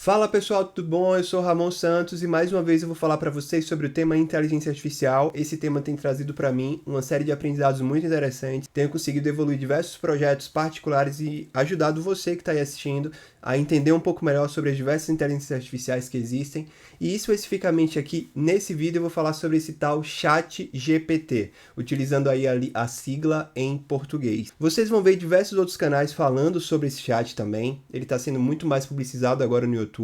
Fala pessoal, tudo bom? Eu sou Ramon Santos e mais uma vez eu vou falar para vocês sobre o tema inteligência artificial. Esse tema tem trazido para mim uma série de aprendizados muito interessantes. Tenho conseguido evoluir diversos projetos particulares e ajudado você que está aí assistindo a entender um pouco melhor sobre as diversas inteligências artificiais que existem. E especificamente aqui nesse vídeo eu vou falar sobre esse tal ChatGPT, utilizando aí a sigla em português. Vocês vão ver diversos outros canais falando sobre esse chat também. Ele está sendo muito mais publicizado agora no YouTube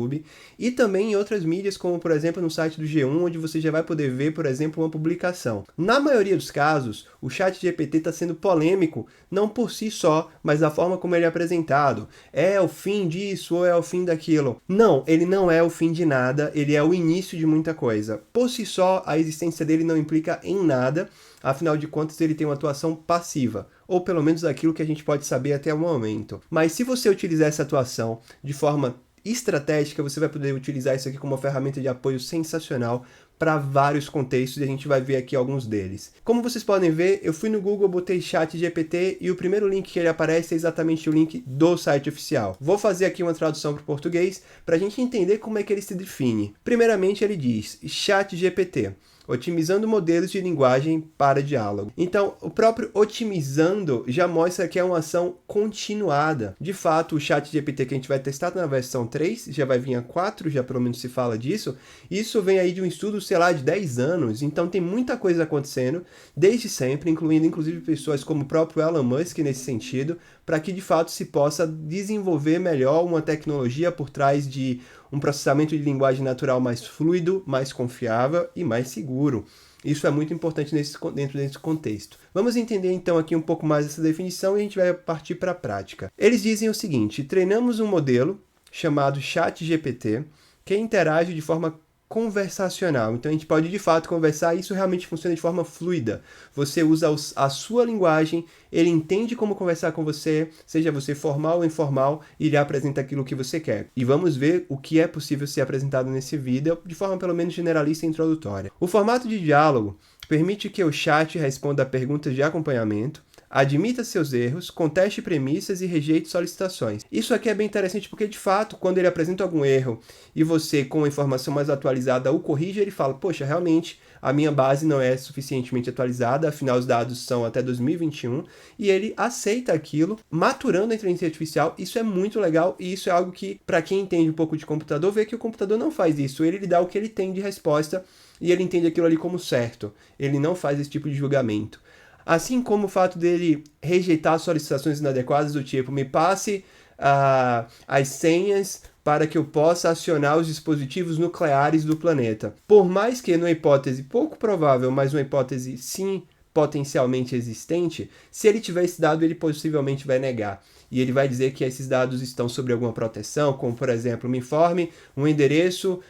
e também em outras mídias, como por exemplo no site do G1, onde você já vai poder ver, por exemplo, uma publicação. Na maioria dos casos, o ChatGPT está sendo polêmico, não por si só, mas da forma como ele é apresentado. É o fim disso ou é o fim daquilo? Não, ele não é o fim de nada, ele é o início de muita coisa. Por si só, a existência dele não implica em nada, afinal de contas ele tem uma atuação passiva, ou pelo menos aquilo que a gente pode saber até o momento. Mas se você utilizar essa atuação de forma estratégica, você vai poder utilizar isso aqui como uma ferramenta de apoio sensacional para vários contextos e a gente vai ver aqui alguns deles. Como vocês podem ver, eu fui no Google, botei ChatGPT e o primeiro link que ele aparece é exatamente o link do site oficial. Vou fazer aqui uma tradução para o português para a gente entender como é que ele se define. Primeiramente ele diz ChatGPT, otimizando modelos de linguagem para diálogo. Então, o próprio otimizando já mostra que é uma ação continuada. De fato, o ChatGPT que a gente vai testar na versão 3, já vai vir a 4, já pelo menos se fala disso. Isso vem aí de um estudo, sei lá, de 10 anos. Então, tem muita coisa acontecendo desde sempre, incluindo inclusive pessoas como o próprio Elon Musk nesse sentido, para que de fato se possa desenvolver melhor uma tecnologia por trás de um processamento de linguagem natural mais fluido, mais confiável e mais seguro. Isso é muito importante dentro desse contexto. Vamos entender então aqui um pouco mais essa definição e a gente vai partir para a prática. Eles dizem o seguinte: treinamos um modelo chamado ChatGPT que interage de forma conversacional. Então a gente pode de fato conversar e isso realmente funciona de forma fluida. Você usa a sua linguagem, ele entende como conversar com você, seja você formal ou informal, e ele apresenta aquilo que você quer. E vamos ver o que é possível ser apresentado nesse vídeo de forma pelo menos generalista e introdutória. O formato de diálogo permite que o chat responda a perguntas de acompanhamento, admita seus erros, conteste premissas e rejeite solicitações. Isso aqui é bem interessante porque, de fato, quando ele apresenta algum erro e você, com a informação mais atualizada, o corrige, ele fala, poxa, realmente, a minha base não é suficientemente atualizada, afinal os dados são até 2021, e ele aceita aquilo, maturando a inteligência artificial. Isso é muito legal e isso é algo que, para quem entende um pouco de computador, vê que o computador não faz isso. Ele lhe dá o que ele tem de resposta e ele entende aquilo ali como certo. Ele não faz esse tipo de julgamento. Assim como o fato dele rejeitar solicitações inadequadas do tipo, me passe as senhas para que eu possa acionar os dispositivos nucleares do planeta. Por mais que numa hipótese pouco provável, mas uma hipótese sim potencialmente existente, se ele tiver esse dado, ele possivelmente vai negar. E ele vai dizer que esses dados estão sob alguma proteção, como, por exemplo, me informe um endereço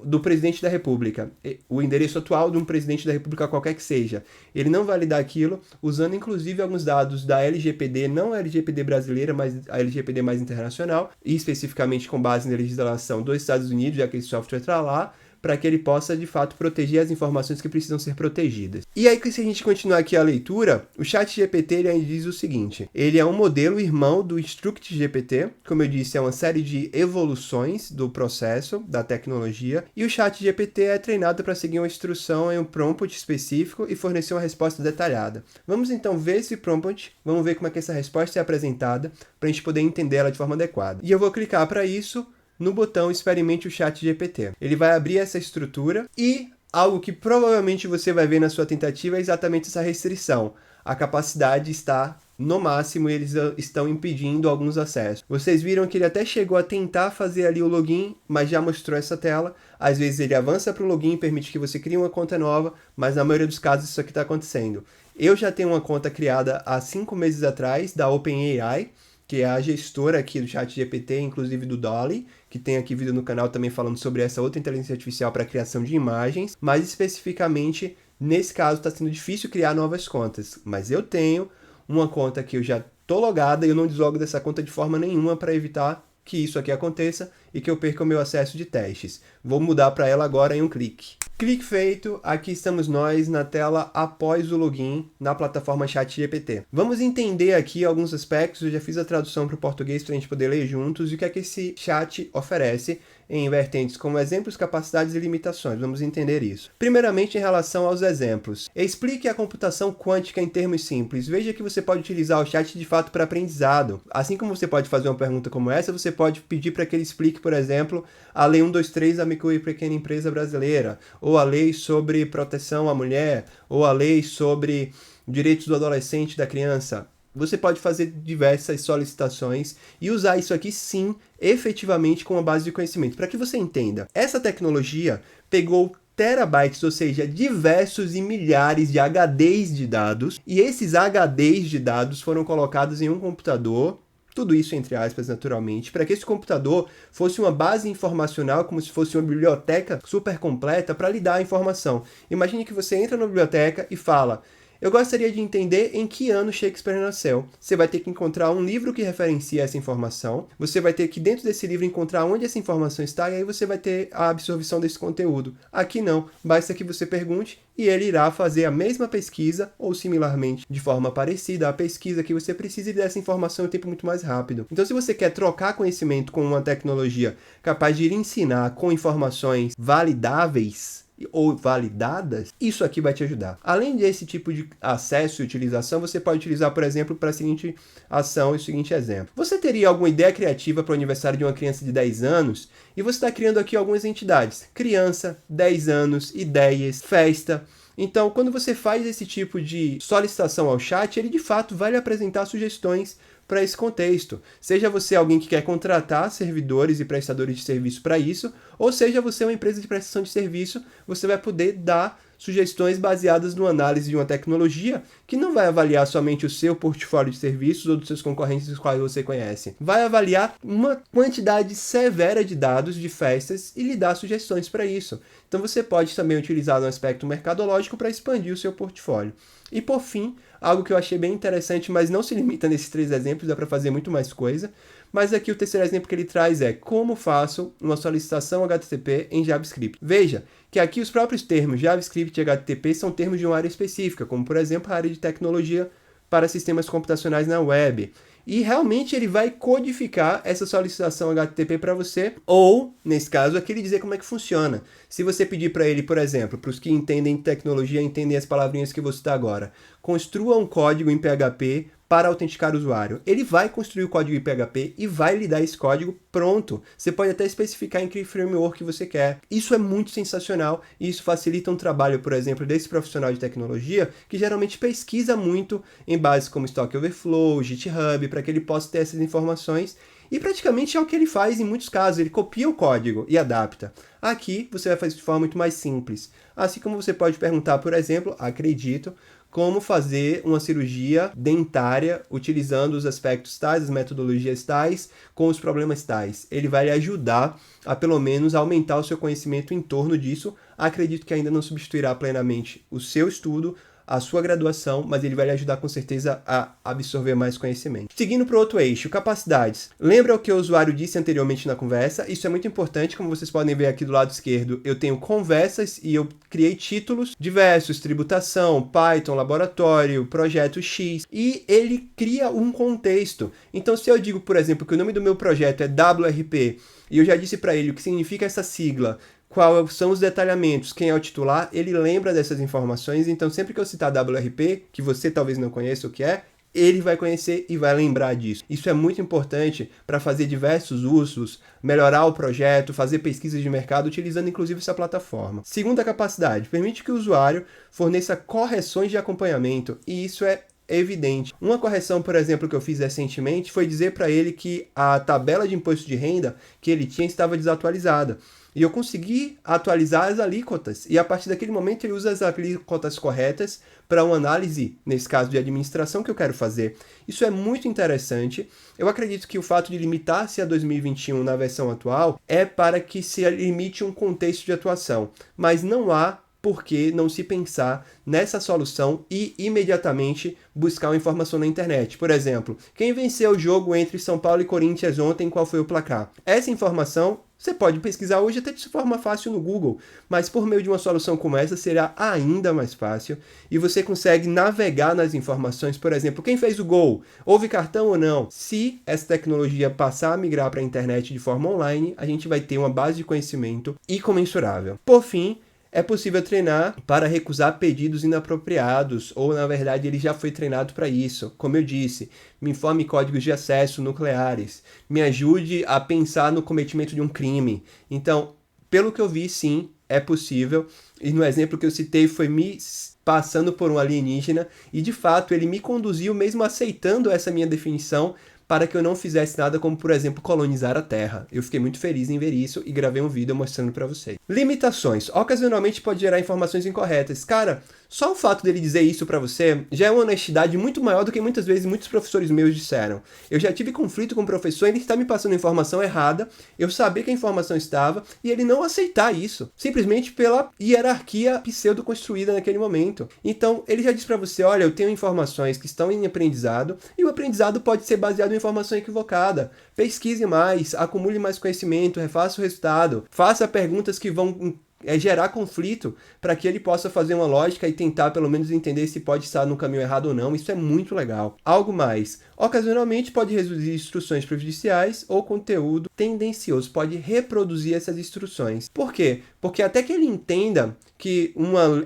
do presidente da República, o endereço atual de um presidente da República qualquer que seja. Ele não vai lhe dar aquilo, usando inclusive alguns dados da LGPD, não a LGPD brasileira, mas a LGPD mais internacional, e especificamente com base na legislação dos Estados Unidos, já que esse software está lá, para que ele possa, de fato, proteger as informações que precisam ser protegidas. E aí, se a gente continuar aqui a leitura, o ChatGPT ele diz o seguinte: ele é um modelo irmão do InstructGPT, como eu disse, é uma série de evoluções do processo, da tecnologia, e o ChatGPT é treinado para seguir uma instrução em um prompt específico e fornecer uma resposta detalhada. Vamos então ver esse prompt, vamos ver como é que essa resposta é apresentada, para a gente poder entender ela de forma adequada. E eu vou clicar para isso no botão Experimente o ChatGPT. Ele vai abrir essa estrutura e algo que provavelmente você vai ver na sua tentativa é exatamente essa restrição. A capacidade está no máximo e eles estão impedindo alguns acessos. Vocês viram que ele até chegou a tentar fazer ali o login, mas já mostrou essa tela. Às vezes ele avança para o login, permite que você crie uma conta nova, mas na maioria dos casos isso aqui está acontecendo. Eu já tenho uma conta criada há 5 meses atrás, da OpenAI, que é a gestora aqui do ChatGPT, inclusive do DALL-E, que tem aqui vídeo no canal também falando sobre essa outra inteligência artificial para a criação de imagens, mas especificamente, nesse caso, está sendo difícil criar novas contas. Mas eu tenho uma conta que eu já estou logada e eu não deslogo dessa conta de forma nenhuma para evitar que isso aqui aconteça e que eu perca o meu acesso de testes. Vou mudar para ela agora em um clique. Clique feito, aqui estamos nós na tela após o login na plataforma ChatGPT. Vamos entender aqui alguns aspectos, eu já fiz a tradução para o português para a gente poder ler juntos e o que é que esse chat oferece em vertentes como exemplos, capacidades e limitações. Vamos entender isso. Primeiramente, em relação aos exemplos. Explique a computação quântica em termos simples. Veja que você pode utilizar o chat de fato para aprendizado. Assim como você pode fazer uma pergunta como essa, você pode pedir para que ele explique, por exemplo, a Lei 123 da micro e pequena empresa brasileira, ou a lei sobre proteção à mulher, ou a lei sobre direitos do adolescente e da criança. Você pode fazer diversas solicitações e usar isso aqui, sim, efetivamente com uma base de conhecimento. Para que você entenda, essa tecnologia pegou terabytes, ou seja, diversos e milhares de HDs de dados, e esses HDs de dados foram colocados em um computador, tudo isso entre aspas, naturalmente, para que esse computador fosse uma base informacional, como se fosse uma biblioteca super completa para lhe dar a informação. Imagine que você entra na biblioteca e fala: eu gostaria de entender em que ano Shakespeare nasceu. Você vai ter que encontrar um livro que referencia essa informação. Você vai ter que, dentro desse livro, encontrar onde essa informação está e aí você vai ter a absorção desse conteúdo. Aqui não. Basta que você pergunte e ele irá fazer a mesma pesquisa ou, similarmente, de forma parecida, a pesquisa que você precisa dessa informação em um tempo muito mais rápido. Então, se você quer trocar conhecimento com uma tecnologia capaz de lhe ensinar com informações validáveis, ou validadas, isso aqui vai te ajudar. Além desse tipo de acesso e utilização, você pode utilizar, por exemplo, para a seguinte ação e o seguinte exemplo. Você teria alguma ideia criativa para o aniversário de uma criança de 10 anos e você está criando aqui algumas entidades. Criança, 10 anos, ideias, festa. Então, quando você faz esse tipo de solicitação ao chat, ele de fato vai lhe apresentar sugestões para esse contexto. Seja você alguém que quer contratar servidores e prestadores de serviço para isso, ou seja você uma empresa de prestação de serviço, você vai poder dar sugestões baseadas numa análise de uma tecnologia que não vai avaliar somente o seu portfólio de serviços ou dos seus concorrentes dos quais você conhece. Vai avaliar uma quantidade severa de dados de festas e lhe dar sugestões para isso. Então você pode também utilizar no aspecto mercadológico para expandir o seu portfólio. E por fim, algo que eu achei bem interessante, mas não se limita nesses 3 exemplos, dá para fazer muito mais coisa. Mas aqui o terceiro exemplo que ele traz é como faço uma solicitação HTTP em JavaScript. Veja que aqui os próprios termos JavaScript e HTTP são termos de uma área específica, como por exemplo a área de tecnologia para sistemas computacionais na web. E realmente ele vai codificar essa solicitação HTTP para você, ou, nesse caso, aqui ele dizer como é que funciona. Se você pedir para ele, por exemplo, para os que entendem tecnologia, entendem as palavrinhas que eu vou citar agora, construa um código em PHP para autenticar o usuário. Ele vai construir o código em PHP e vai lhe dar esse código pronto. Você pode até especificar em que framework você quer. Isso é muito sensacional e isso facilita um trabalho, por exemplo, desse profissional de tecnologia que geralmente pesquisa muito em bases como Stack Overflow, GitHub, para que ele possa ter essas informações. E praticamente é o que ele faz em muitos casos, ele copia o código e adapta. Aqui você vai fazer de forma muito mais simples. Assim como você pode perguntar, por exemplo, acredito, como fazer uma cirurgia dentária utilizando os aspectos tais, as metodologias tais, com os problemas tais. Ele vai lhe ajudar a, pelo menos, aumentar o seu conhecimento em torno disso. Acredito que ainda não substituirá plenamente o seu estudo, a sua graduação, mas ele vai lhe ajudar com certeza a absorver mais conhecimento. Seguindo para o outro eixo, capacidades. Lembra o que o usuário disse anteriormente na conversa? Isso é muito importante, como vocês podem ver aqui do lado esquerdo, eu tenho conversas e eu criei títulos diversos, tributação, Python, laboratório, projeto X, e ele cria um contexto. Então se eu digo, por exemplo, que o nome do meu projeto é WRP, e eu já disse para ele o que significa essa sigla, quais são os detalhamentos, quem é o titular, ele lembra dessas informações, então sempre que eu citar WRP, que você talvez não conheça o que é, ele vai conhecer e vai lembrar disso. Isso é muito importante para fazer diversos usos, melhorar o projeto, fazer pesquisas de mercado, utilizando inclusive essa plataforma. Segunda capacidade, permite que o usuário forneça correções de acompanhamento, e isso é evidente. Uma correção, por exemplo, que eu fiz recentemente foi dizer para ele que a tabela de imposto de renda que ele tinha estava desatualizada. E eu consegui atualizar as alíquotas. E a partir daquele momento ele usa as alíquotas corretas para uma análise, nesse caso de administração, que eu quero fazer. Isso é muito interessante. Eu acredito que o fato de limitar-se a 2021 na versão atual é para que se limite um contexto de atuação. Mas não há por que não se pensar nessa solução e imediatamente buscar uma informação na internet. Por exemplo, quem venceu o jogo entre São Paulo e Corinthians ontem, qual foi o placar? Essa informação você pode pesquisar hoje até de forma fácil no Google, mas por meio de uma solução como essa será ainda mais fácil e você consegue navegar nas informações, por exemplo, quem fez o gol, houve cartão ou não. Se essa tecnologia passar a migrar para a internet de forma online, a gente vai ter uma base de conhecimento incomensurável. Por fim, é possível treinar para recusar pedidos inapropriados, ou na verdade ele já foi treinado para isso. Como eu disse, me informe códigos de acesso nucleares, me ajude a pensar no cometimento de um crime. Então, pelo que eu vi, sim, é possível. E no exemplo que eu citei foi me passando por um alienígena e de fato ele me conduziu mesmo aceitando essa minha definição para que eu não fizesse nada como, por exemplo, colonizar a Terra. Eu fiquei muito feliz em ver isso e gravei um vídeo mostrando para vocês. Limitações. Ocasionalmente pode gerar informações incorretas. Cara, só o fato dele dizer isso para você já é uma honestidade muito maior do que muitas vezes muitos professores meus disseram. Eu já tive conflito com o professor, ele está me passando informação errada, eu sabia que a informação estava, e ele não aceitar isso, simplesmente pela hierarquia pseudo-construída naquele momento. Então, ele já diz para você, olha, eu tenho informações que estão em aprendizado, e o aprendizado pode ser baseado em informação equivocada. Pesquise mais, acumule mais conhecimento, refaça o resultado, faça perguntas que vão gerar conflito para que ele possa fazer uma lógica e tentar pelo menos entender se pode estar no caminho errado ou não. Isso é muito legal. Algo mais. Ocasionalmente pode reduzir instruções prejudiciais ou conteúdo tendencioso. Pode reproduzir essas instruções. Por quê? Porque até que ele entenda que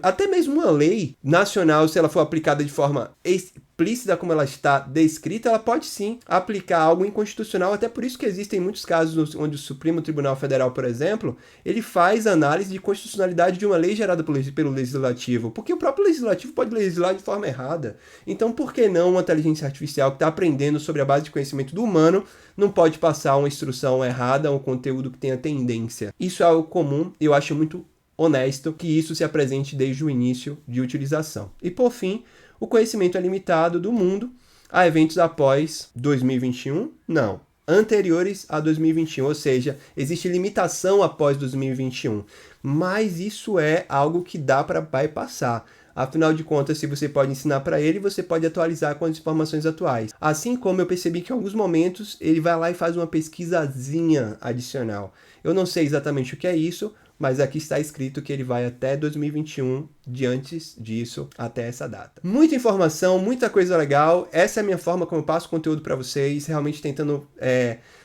até mesmo uma lei nacional, se ela for aplicada de forma explícita como ela está descrita, ela pode sim aplicar algo inconstitucional, até por isso que existem muitos casos onde o Supremo Tribunal Federal, por exemplo, ele faz análise de constitucionalidade de uma lei gerada pelo Legislativo, porque o próprio Legislativo pode legislar de forma errada. Então, por que não uma inteligência artificial que está aprendendo sobre a base de conhecimento do humano não pode passar uma instrução errada, um conteúdo que tenha tendência? Isso é algo comum e eu acho muito honesto que isso se apresente desde o início de utilização. E por fim, o conhecimento é limitado do mundo a eventos após 2021? Não. Anteriores a 2021, ou seja, existe limitação após 2021. Mas isso é algo que dá para bypassar. Afinal de contas, se você pode ensinar para ele, você pode atualizar com as informações atuais. Assim como eu percebi que em alguns momentos ele vai lá e faz uma pesquisazinha adicional. Eu não sei exatamente o que é isso, mas aqui está escrito que ele vai até 2021, de antes disso, até essa data. Muita informação, muita coisa legal. Essa é a minha forma como eu passo conteúdo para vocês, realmente tentando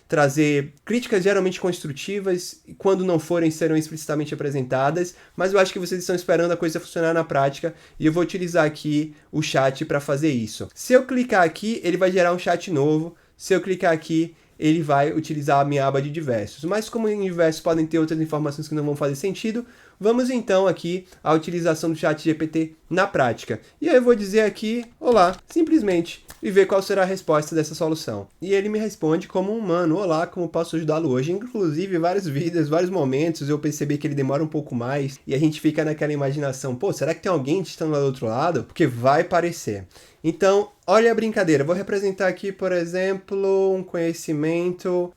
trazer críticas geralmente construtivas, e quando não forem, serão explicitamente apresentadas, mas eu acho que vocês estão esperando a coisa funcionar na prática, e eu vou utilizar aqui o chat para fazer isso. Se eu clicar aqui, ele vai gerar um chat novo. Se eu clicar aqui, ele vai utilizar a minha aba de diversos. Mas como em diversos podem ter outras informações que não vão fazer sentido, vamos então aqui à utilização do ChatGPT na prática. E aí eu vou dizer aqui, olá, simplesmente, e ver qual será a resposta dessa solução. E ele me responde como um humano, olá, como posso ajudá-lo hoje? Inclusive, vários vídeos, vários momentos, eu percebi que ele demora um pouco mais, e a gente fica naquela imaginação, pô, será que tem alguém que está lá do outro lado? Porque vai parecer. Então, olha a brincadeira. Vou representar aqui, por exemplo, um conhecimento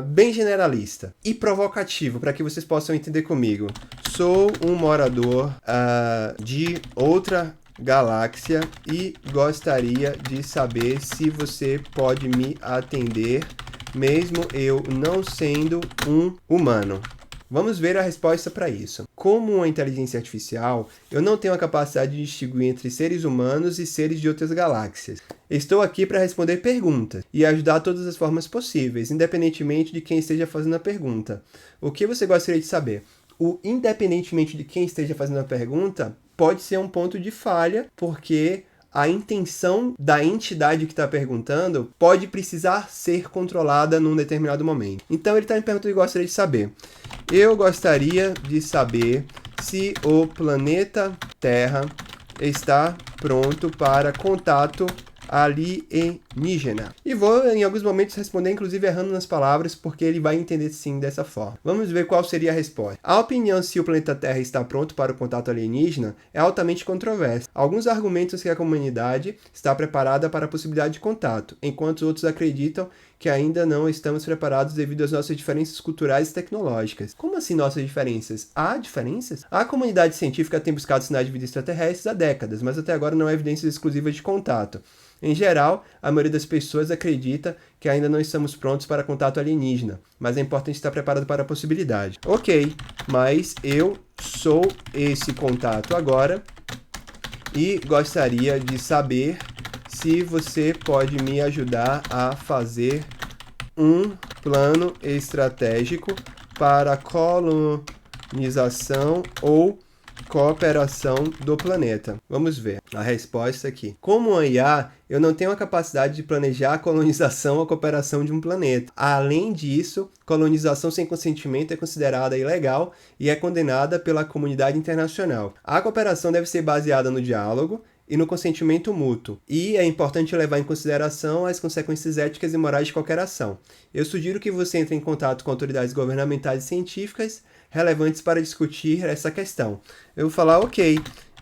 bem generalista e provocativo, para que vocês possam entender comigo. Sou um morador de outra galáxia e gostaria de saber se você pode me atender, mesmo eu não sendo um humano. Vamos ver a resposta para isso. Como uma inteligência artificial, eu não tenho a capacidade de distinguir entre seres humanos e seres de outras galáxias. Estou aqui para responder perguntas e ajudar de todas as formas possíveis, independentemente de quem esteja fazendo a pergunta. O que você gostaria de saber? O independentemente de quem esteja fazendo a pergunta pode ser um ponto de falha, porque a intenção da entidade que está perguntando pode precisar ser controlada num determinado momento. Então ele está me perguntando e gostaria de saber. Eu gostaria de saber se o planeta Terra está pronto para contato alienígena. E vou, em alguns momentos, responder, inclusive, errando nas palavras, porque ele vai entender sim dessa forma. Vamos ver qual seria a resposta. A opinião se o planeta Terra está pronto para o contato alienígena é altamente controversa. Alguns argumentam que a comunidade está preparada para a possibilidade de contato, enquanto outros acreditam que ainda não estamos preparados devido às nossas diferenças culturais e tecnológicas. Como assim nossas diferenças? Há diferenças? A comunidade científica tem buscado sinais de vida extraterrestres há décadas, mas até agora não há evidências exclusivas de contato. Em geral, a maioria das pessoas acredita que ainda não estamos prontos para contato alienígena, mas é importante estar preparado para a possibilidade. Ok, mas eu sou esse contato agora e gostaria de saber se você pode me ajudar a fazer um plano estratégico para colonização ou cooperação do planeta. Vamos ver a resposta aqui. Como uma IA, eu não tenho a capacidade de planejar a colonização ou cooperação de um planeta. Além disso, colonização sem consentimento é considerada ilegal e é condenada pela comunidade internacional. A cooperação deve ser baseada no diálogo e no consentimento mútuo. E é importante levar em consideração as consequências éticas e morais de qualquer ação. Eu sugiro que você entre em contato com autoridades governamentais e científicas relevantes para discutir essa questão. Eu vou falar, ok,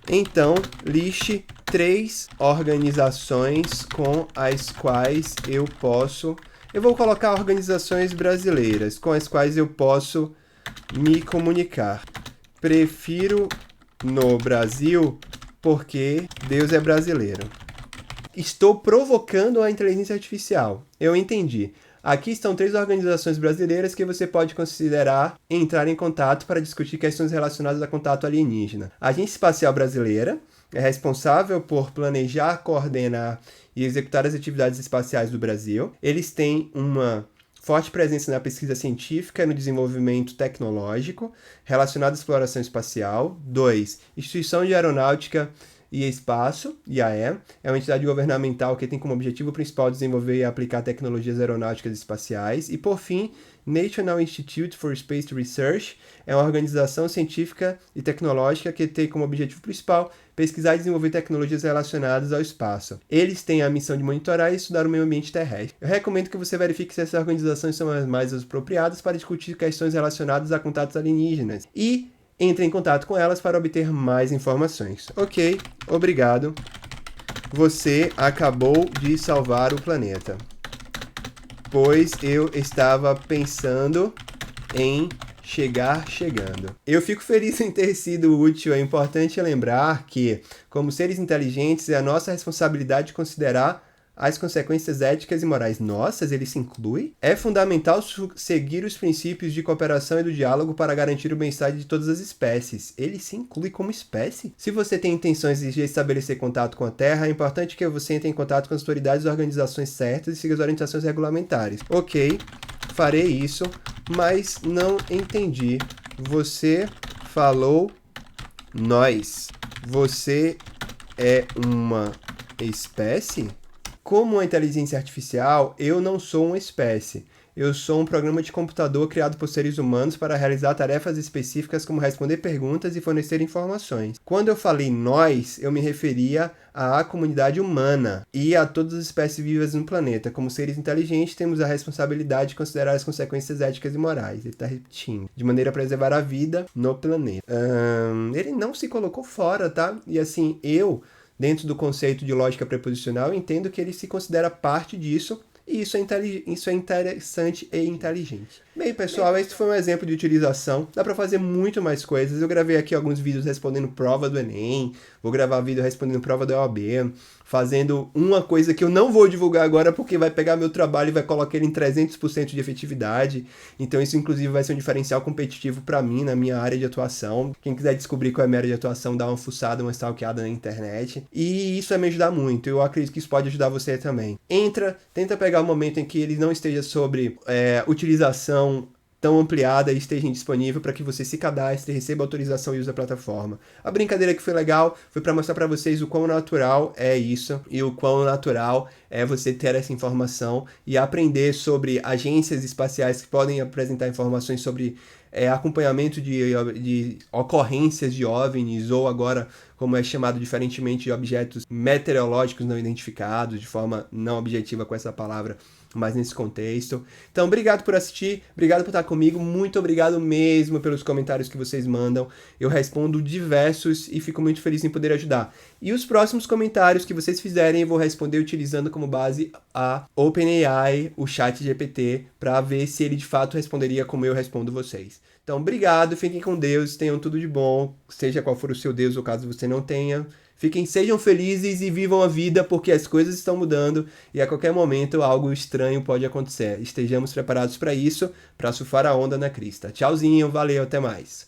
então liste 3 organizações com as quais eu posso... Eu vou colocar organizações brasileiras com as quais eu posso me comunicar. Prefiro no Brasil porque Deus é brasileiro. Estou provocando a inteligência artificial. Eu entendi. Aqui estão 3 organizações brasileiras que você pode considerar entrar em contato para discutir questões relacionadas a contato alienígena. A Agência Espacial Brasileira é responsável por planejar, coordenar e executar as atividades espaciais do Brasil. Eles têm uma forte presença na pesquisa científica e no desenvolvimento tecnológico relacionado à exploração espacial. 2. Instituição de Aeronáutica e Espaço, IAE, é uma entidade governamental que tem como objetivo principal desenvolver e aplicar tecnologias aeronáuticas e espaciais. E, por fim, National Institute for Space Research é uma organização científica e tecnológica que tem como objetivo principal pesquisar e desenvolver tecnologias relacionadas ao espaço. Eles têm a missão de monitorar e estudar o meio ambiente terrestre. Eu recomendo que você verifique se essas organizações são as mais apropriadas para discutir questões relacionadas a contatos alienígenas e entre em contato com elas para obter mais informações. Ok, obrigado. Você acabou de salvar o planeta. Pois eu estava pensando em chegando. Eu fico feliz em ter sido útil. É importante lembrar que, como seres inteligentes, é a nossa responsabilidade considerar as consequências éticas e morais nossas, ele se inclui. É fundamental seguir os princípios de cooperação e do diálogo para garantir o bem-estar de todas as espécies. Ele se inclui como espécie? Se você tem intenções de estabelecer contato com a Terra, é importante que você entre em contato com as autoridades e organizações certas e siga as orientações regulamentares. Ok, farei isso, mas não entendi. Você falou nós. Você é uma espécie? Como uma inteligência artificial, eu não sou uma espécie. Eu sou um programa de computador criado por seres humanos para realizar tarefas específicas como responder perguntas e fornecer informações. Quando eu falei nós, eu me referia à comunidade humana e a todas as espécies vivas no planeta. Como seres inteligentes, temos a responsabilidade de considerar as consequências éticas e morais. Ele está repetindo. De maneira a preservar a vida no planeta. Ele não se colocou fora, tá? E assim, dentro do conceito de lógica preposicional, entendo que ele se considera parte disso, e isso é interessante e inteligente. Bem, pessoal, esse foi um exemplo de utilização. Dá para fazer muito mais coisas. Eu gravei aqui alguns vídeos respondendo prova do Enem, vou gravar vídeo respondendo prova da OAB, fazendo uma coisa que eu não vou divulgar agora porque vai pegar meu trabalho e vai colocar ele em 300% de efetividade. Então isso, inclusive, vai ser um diferencial competitivo para mim, na minha área de atuação. Quem quiser descobrir qual é a minha área de atuação, dá uma fuçada, uma stalkeada na internet. E isso vai me ajudar muito. Eu acredito que isso pode ajudar você também. Tenta pegar um momento em que ele não esteja sobre utilização tão ampliada esteja disponível para que você se cadastre, receba autorização e use a plataforma. A brincadeira que foi legal foi para mostrar para vocês o quão natural é isso e o quão natural é você ter essa informação e aprender sobre agências espaciais que podem apresentar informações sobre acompanhamento de ocorrências de OVNIs, ou agora, como é chamado diferentemente, de objetos meteorológicos não identificados, de forma não objetiva com essa palavra, mas nesse contexto. Então, obrigado por assistir, obrigado por estar comigo, muito obrigado mesmo pelos comentários que vocês mandam. Eu respondo diversos e fico muito feliz em poder ajudar. E os próximos comentários que vocês fizerem, eu vou responder utilizando como base a OpenAI, o ChatGPT, para ver se ele de fato responderia como eu respondo vocês. Então, obrigado, fiquem com Deus, tenham tudo de bom, seja qual for o seu Deus ou caso você não tenha. Sejam felizes e vivam a vida, porque as coisas estão mudando e a qualquer momento algo estranho pode acontecer. Estejamos preparados para isso, para surfar a onda na crista. Tchauzinho, valeu, até mais.